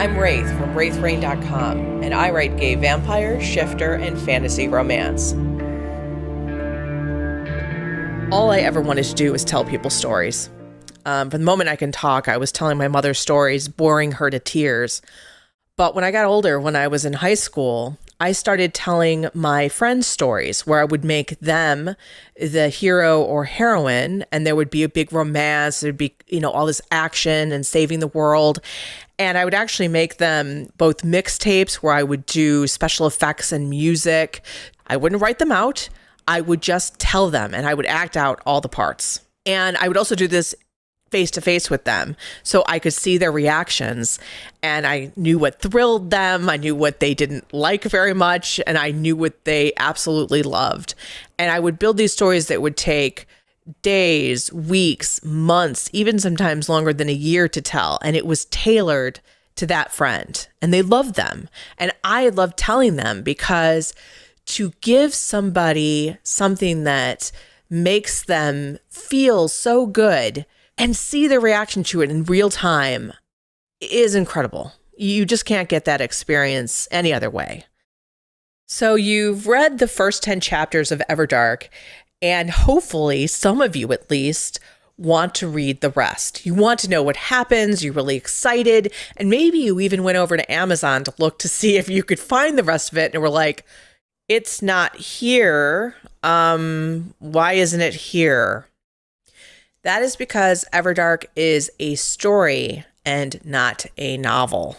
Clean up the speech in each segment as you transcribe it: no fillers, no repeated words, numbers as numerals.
I'm Raythe from RaytheRain.com, and I write gay vampire, shifter, and fantasy romance. All I ever wanted to do was tell people stories. From the moment I can talk, I was telling my mother stories, boring her to tears. But when I got older, when I was in high school, I started telling my friends stories where I would make them the hero or heroine, and there would be a big romance. There'd be, all this action and saving the world. And I would actually make them both mixtapes where I would do special effects and music. I wouldn't write them out. I would just tell them, and I would act out all the parts. And I would also do this face-to-face with them so I could see their reactions, and I knew what thrilled them, I knew what they didn't like very much, and I knew what they absolutely loved. And I would build these stories that would take days, weeks, months, even sometimes longer than a year to tell, and it was tailored to that friend, and they loved them. And I loved telling them, because to give somebody something that makes them feel so good and see their reaction to it in real time is incredible. You just can't get that experience any other way. So you've read the first 10 chapters of Everdark, and hopefully some of you at least want to read the rest. You want to know what happens, you're really excited, and maybe you even went over to Amazon to look to see if you could find the rest of it and were like, it's not here. Why isn't it here? That is because Everdark is a story and not a novel.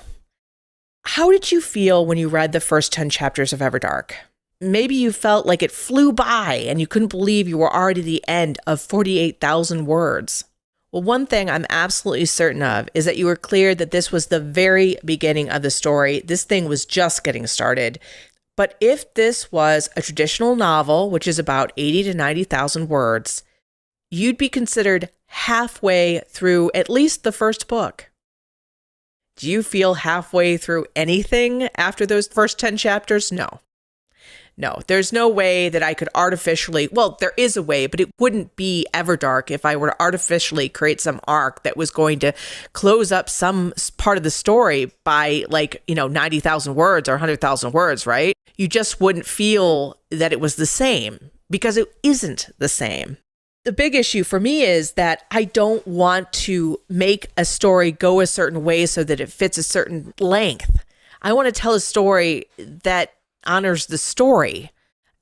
How did you feel when you read the first 10 chapters of Everdark? Maybe you felt like it flew by and you couldn't believe you were already at the end of 48,000 words. Well, one thing I'm absolutely certain of is that you were clear that this was the very beginning of the story. This thing was just getting started. But if this was a traditional novel, which is about 80 to 90,000 words, you'd be considered halfway through at least the first book. Do you feel halfway through anything after those first 10 chapters? No. No, there's no way that I could artificially, well, there is a way, but it wouldn't be Everdark if I were to artificially create some arc that was going to close up some part of the story by 90,000 words or 100,000 words, right? You just wouldn't feel that it was the same, because it isn't the same. The big issue for me is that I don't want to make a story go a certain way so that it fits a certain length. I want to tell a story that honors the story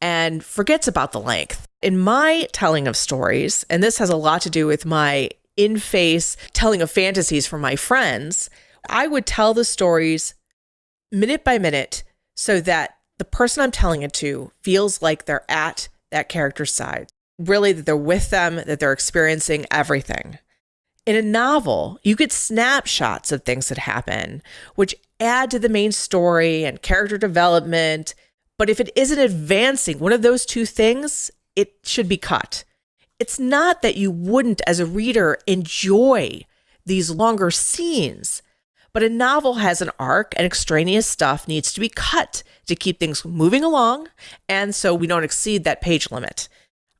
and forgets about the length. In my telling of stories, and this has a lot to do with my in-face telling of fantasies for my friends, I would tell the stories minute by minute so that the person I'm telling it to feels like they're at that character's side. Really, that they're with them, that they're experiencing everything. In a novel, you get snapshots of things that happen, which add to the main story and character development. But if it isn't advancing one of those two things, it should be cut. It's not that you wouldn't, as a reader, enjoy these longer scenes, but a novel has an arc, and extraneous stuff needs to be cut to keep things moving along, and so we don't exceed that page limit.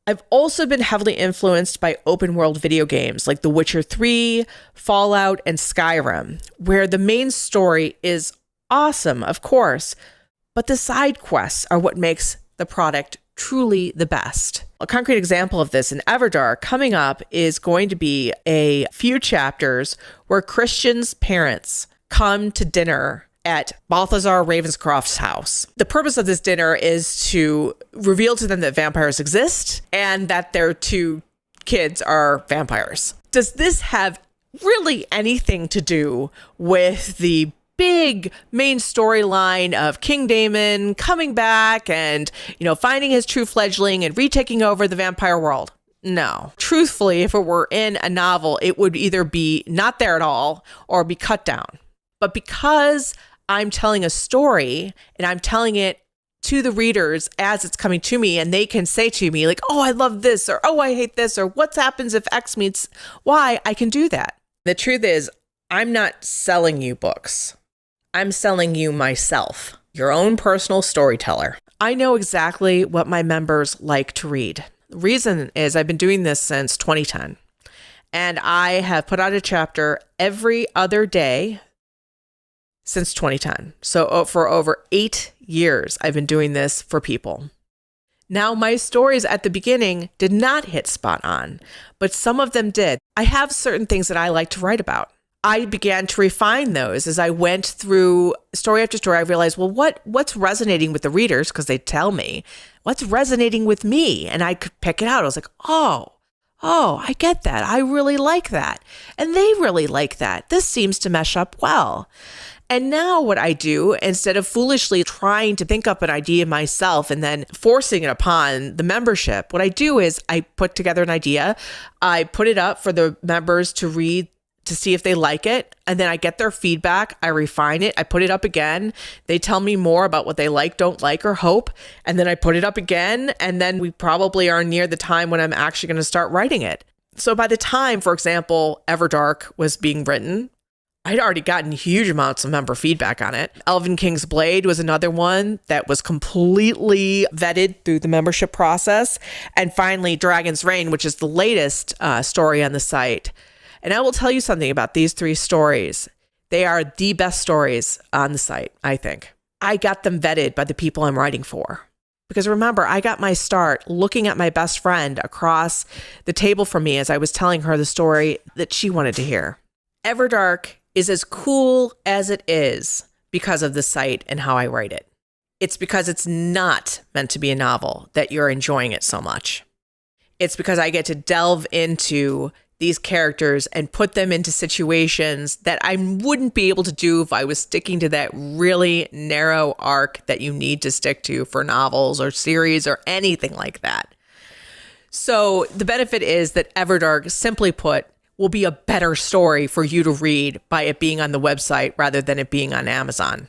I've also been heavily influenced by open world video games like The Witcher 3, Fallout, and Skyrim, where the main story is awesome, of course, but the side quests are what makes the product truly the best. A concrete example of this in Everdark coming up is going to be a few chapters where Christian's parents come to dinner at Balthazar Ravenscroft's house. The purpose of this dinner is to reveal to them that vampires exist and that their two kids are vampires. Does this have really anything to do with the big main storyline of King Daemon coming back and, finding his true fledgling and retaking over the vampire world? No. Truthfully, if it were in a novel, it would either be not there at all or be cut down. But because I'm telling a story and I'm telling it to the readers as it's coming to me, and they can say to me like, oh, I love this, or oh, I hate this, or what happens if X meets Y, I can do that. The truth is, I'm not selling you books. I'm selling you myself, your own personal storyteller. I know exactly what my members like to read. The reason is I've been doing this since 2010, and I have put out a chapter every other day since 2010. So for over 8 years, I've been doing this for people. Now, my stories at the beginning did not hit spot on, but some of them did. I have certain things that I like to write about. I began to refine those as I went through story after story. I realized, well, what's resonating with the readers? Because they tell me what's resonating with me, and I could pick it out. I was like, oh, I get that. I really like that. And they really like that. This seems to mesh up well. And now what I do, instead of foolishly trying to think up an idea myself and then forcing it upon the membership, what I do is I put together an idea. I put it up for the members to read, to see if they like it. And then I get their feedback. I refine it. I put it up again. They tell me more about what they like, don't like, or hope. And then I put it up again. And then we probably are near the time when I'm actually going to start writing it. So by the time, for example, Everdark was being written, I'd already gotten huge amounts of member feedback on it. Elven King's Blade was another one that was completely vetted through the membership process. And finally, Dragon's Reign, which is the latest story on the site. And I will tell you something about these 3 stories. They are the best stories on the site, I think. I got them vetted by the people I'm writing for. Because remember, I got my start looking at my best friend across the table from me as I was telling her the story that she wanted to hear. Everdark is as cool as it is because of the site and how I write it. It's because it's not meant to be a novel that you're enjoying it so much. It's because I get to delve into these characters and put them into situations that I wouldn't be able to do if I was sticking to that really narrow arc that you need to stick to for novels or series or anything like that. So the benefit is that Everdark, simply put, will be a better story for you to read by it being on the website rather than it being on Amazon.